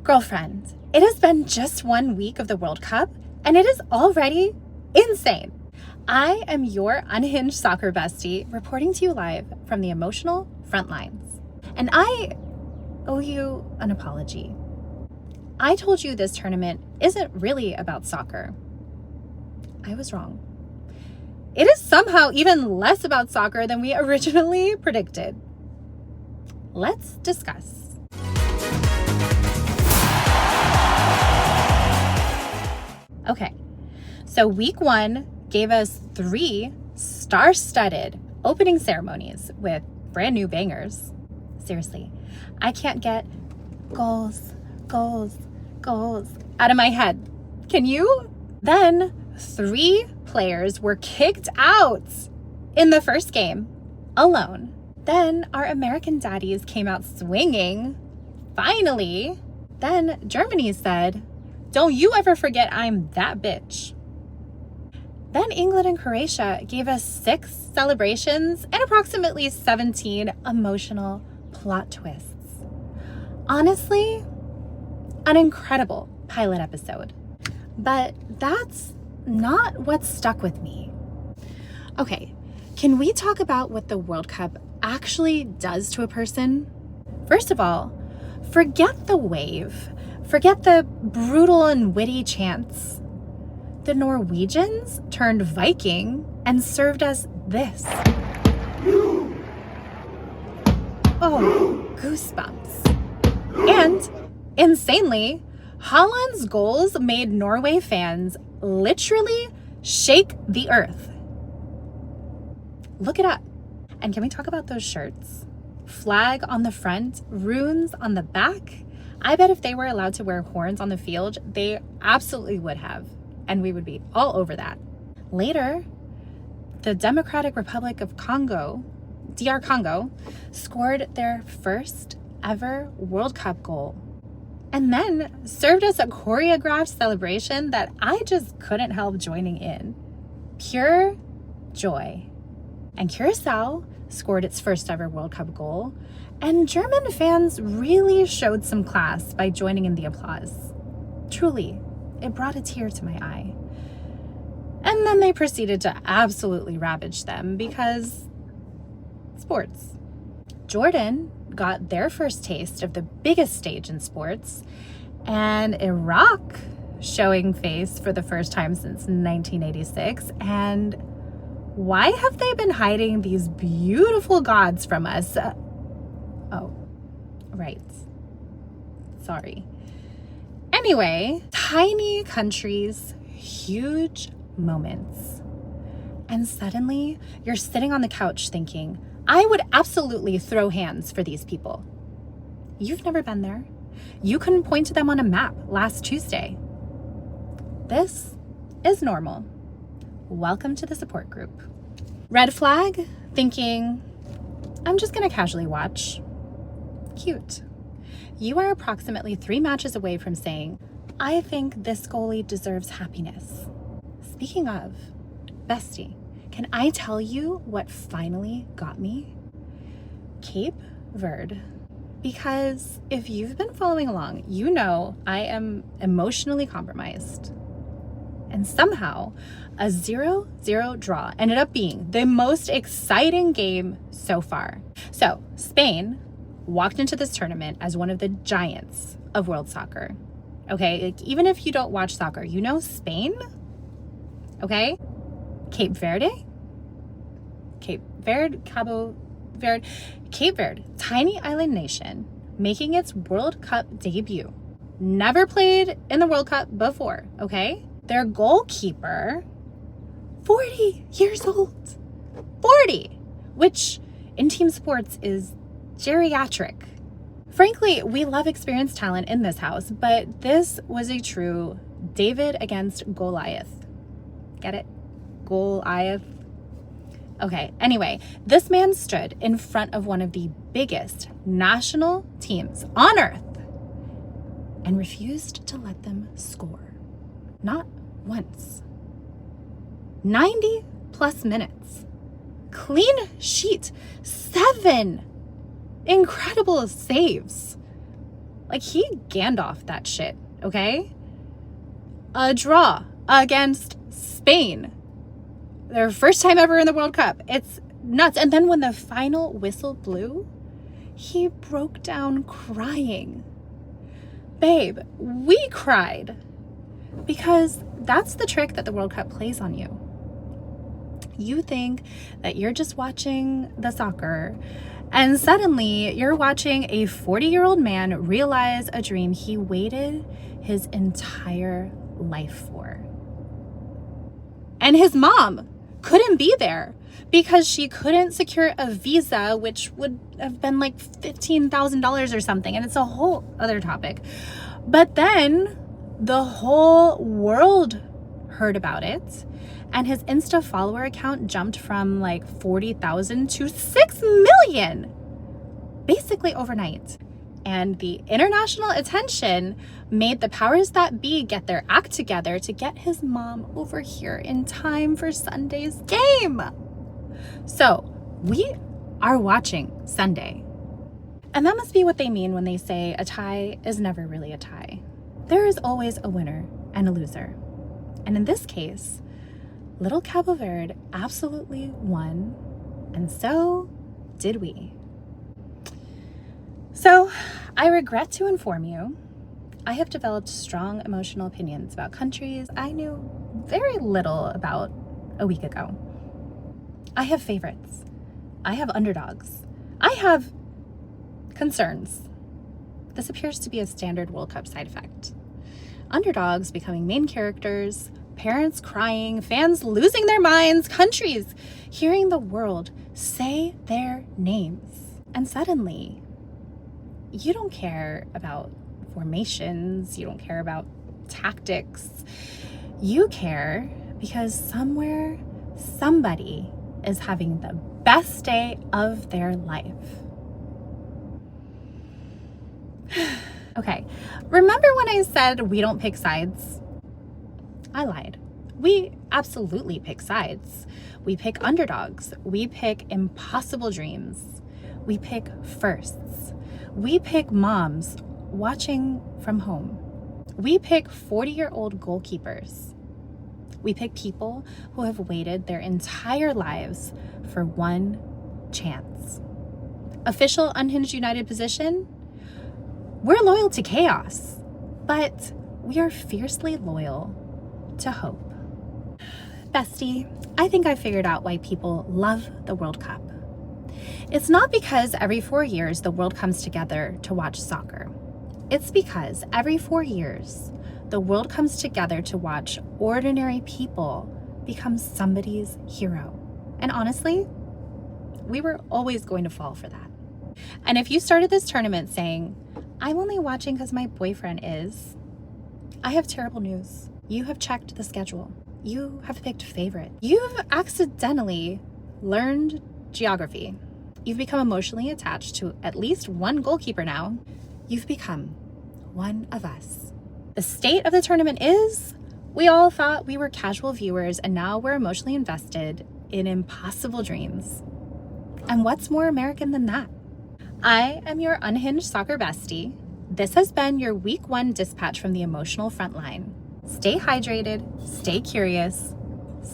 Girlfriend, it has been just 1 week of the World Cup, and it is already insane. I am your Unhinged Soccer Bestie, reporting to you live from the emotional front lines. And I owe you an apology. I told you this tournament isn't really about soccer. I was wrong. It is somehow even less about soccer than we originally predicted. Let's discuss. Okay, so week 1 gave us 3 star-studded opening ceremonies with brand new bangers. Seriously, I can't get goals out of my head. Can you? Then 3 players were kicked out in the first game alone. Then our American daddies came out swinging. Finally. Then Germany said, "Don't you ever forget I'm that bitch." Then England and Croatia gave us 6 celebrations and approximately 17 emotional plot twists. Honestly, an incredible pilot episode. But that's not what stuck with me. Okay, can we talk about what the World Cup actually does to a person? First of all, forget the wave. Forget the brutal and witty chants. The Norwegians turned Viking and served us this. Oh, goosebumps. And, insanely, Haaland's goals made Norway fans literally shake the earth. Look it up. And can we talk about those shirts? Flag on the front, runes on the back. I bet if they were allowed to wear horns on the field, they absolutely would have. And we would be all over that. Later, the Democratic Republic of Congo, DR Congo, scored their first ever World Cup goal. And then served us a choreographed celebration that I just couldn't help joining in. Pure joy. And Curacao scored its first ever World Cup goal, and German fans really showed some class by joining in the applause. Truly, it brought a tear to my eye. And then they proceeded to absolutely ravage them because sports. Jordan got their first taste of the biggest stage in sports, and Iraq showing face for the first time since 1986. And why have they been hiding these beautiful gods from us? Oh, right. Sorry. Anyway, tiny countries, huge moments. And suddenly, you're sitting on the couch thinking, I would absolutely throw hands for these people. You've never been there. You couldn't point to them on a map last Tuesday. This is normal. Welcome to the support group. Red flag, thinking, I'm just gonna casually watch. Cute. You are approximately 3 matches away from saying, I think this goalie deserves happiness. Speaking of, bestie, can I tell you what finally got me? Cape Verde. Because if you've been following along, you know I am emotionally compromised. And somehow, a 0-0 draw ended up being the most exciting game so far. So, Spain walked into this tournament as one of the giants of world soccer. Okay, like, even if you don't watch soccer, you know Spain? Okay? Cape Verde, tiny island nation, making its World Cup debut. Never played in the World Cup before, okay? Their goalkeeper, 40 years old. 40! Which in team sports is geriatric. Frankly, we love experienced talent in this house, but this was a true David against Goliath. Get it? Goliath. Okay, anyway, this man stood in front of one of the biggest national teams on earth and refused to let them score. Not once. 90 plus minutes. Clean sheet. 7 incredible saves. Like, he Gandalf that shit, okay? A draw against Spain. Their first time ever in the World Cup. It's nuts. And then when the final whistle blew, he broke down crying. Babe, we cried. Because that's the trick that the World Cup plays on you. You think that you're just watching the soccer, and suddenly you're watching a 40-year-old man realize a dream he waited his entire life for. And his mom couldn't be there because she couldn't secure a visa, which would have been like $15,000 or something. And it's a whole other topic. But then the whole world heard about it. And his Insta follower account jumped from like 40,000 to 6 million, basically overnight. And the international attention made the powers that be get their act together to get his mom over here in time for Sunday's game. So we are watching Sunday. And that must be what they mean when they say a tie is never really a tie. There is always a winner and a loser. And in this case, little Cape Verde absolutely won, and so did we. So, I regret to inform you, I have developed strong emotional opinions about countries I knew very little about a week ago. I have favorites. I have underdogs. I have concerns. This appears to be a standard World Cup side effect. Underdogs becoming main characters, parents crying, fans losing their minds, countries hearing the world say their names. And suddenly, you don't care about formations, you don't care about tactics. You care because somewhere, somebody is having the best day of their life. Okay, remember when I said we don't pick sides? I lied. We absolutely pick sides. We pick underdogs. We pick impossible dreams. We pick firsts. We pick moms watching from home. We pick 40-year-old goalkeepers. We pick people who have waited their entire lives for one chance. Official Unhinged United position? We're loyal to chaos, but we are fiercely loyal to hope. Bestie, I think I figured out why people love the World Cup. It's not because every 4 years the world comes together to watch soccer. It's because every 4 years the world comes together to watch ordinary people become somebody's hero. And honestly, we were always going to fall for that. And if you started this tournament saying, I'm only watching because my boyfriend is, I have terrible news. You have checked the schedule. You have picked favorite. You've accidentally learned geography. You've become emotionally attached to at least one goalkeeper now. You've become one of us. The state of the tournament is, we all thought we were casual viewers and now we're emotionally invested in impossible dreams. And what's more American than that? I am your Unhinged Soccer Bestie. This has been your week 1 dispatch from the emotional front line. Stay hydrated, stay curious,